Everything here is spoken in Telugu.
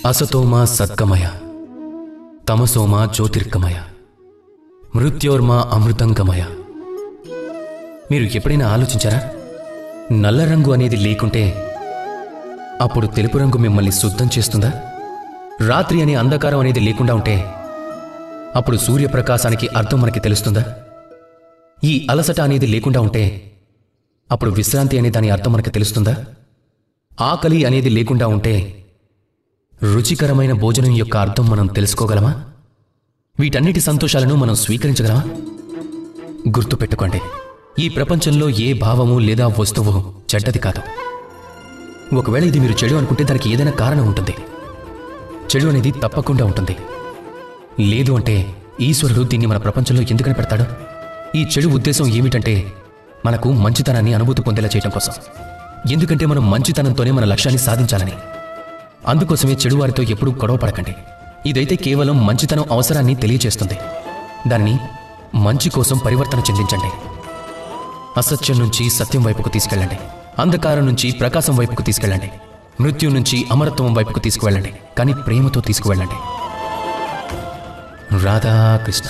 అసతోమా సద్గమయ తమసోమా జ్యోతిర్గమయ మృత్యోర్మా అమృతంగమయ. మీరు ఎప్పుడైనా ఆలోచించారా? నల్ల రంగు అనేది లేకుంటే అప్పుడు తెలుపు రంగు మిమ్మల్ని శుద్ధం చేస్తుందా? రాత్రి అనే అంధకారం అనేది లేకుండా ఉంటే అప్పుడు సూర్యప్రకాశానికి అర్థం మనకి తెలుస్తుందా? ఈ అలసట అనేది లేకుండా ఉంటే అప్పుడు విశ్రాంతి అనే దాని అర్థం మనకి తెలుస్తుందా? ఆకలి అనేది లేకుండా ఉంటే రుచికరమైన భోజనం యొక్క అర్థం మనం తెలుసుకోగలమా? వీటన్నిటి సంతోషాలను మనం స్వీకరించగలమా? గుర్తుపెట్టుకోండి, ఈ ప్రపంచంలో ఏ భావము లేదా వస్తువు చెడ్డది కాదు. ఒకవేళ ఇది మీరు చెడు అనుకుంటే దానికి ఏదైనా కారణం ఉంటుంది. చెడు అనేది తప్పకుండా ఉంటుంది. లేదు అంటే ఈశ్వరుడు దీన్ని మన ప్రపంచంలో ఎందుకని పెడతాడు? ఈ చెడు ఉద్దేశం ఏమిటంటే మనకు మంచితనాన్ని అనుభూతి పొందేలా చేయడం కోసం. ఎందుకంటే మనం మంచితనంతోనే మన లక్ష్యాన్ని సాధించాలని. అందుకోసమే చెడువారితో ఎప్పుడూ గొడవ పడకండి. ఇదైతే కేవలం మంచితనం అవసరాన్ని తెలియచేస్తుంది. దాన్ని మంచి కోసం పరివర్తన చెందించండి. అసత్యం నుంచి సత్యం వైపుకు తీసుకెళ్ళండి. అంధకారం నుంచి ప్రకాశం వైపుకు తీసుకెళ్ళండి. మృత్యు నుంచి అమరత్వం వైపుకు తీసుకువెళ్ళండి. కానీ ప్రేమతో తీసుకువెళ్ళండి. రాధాకృష్ణ.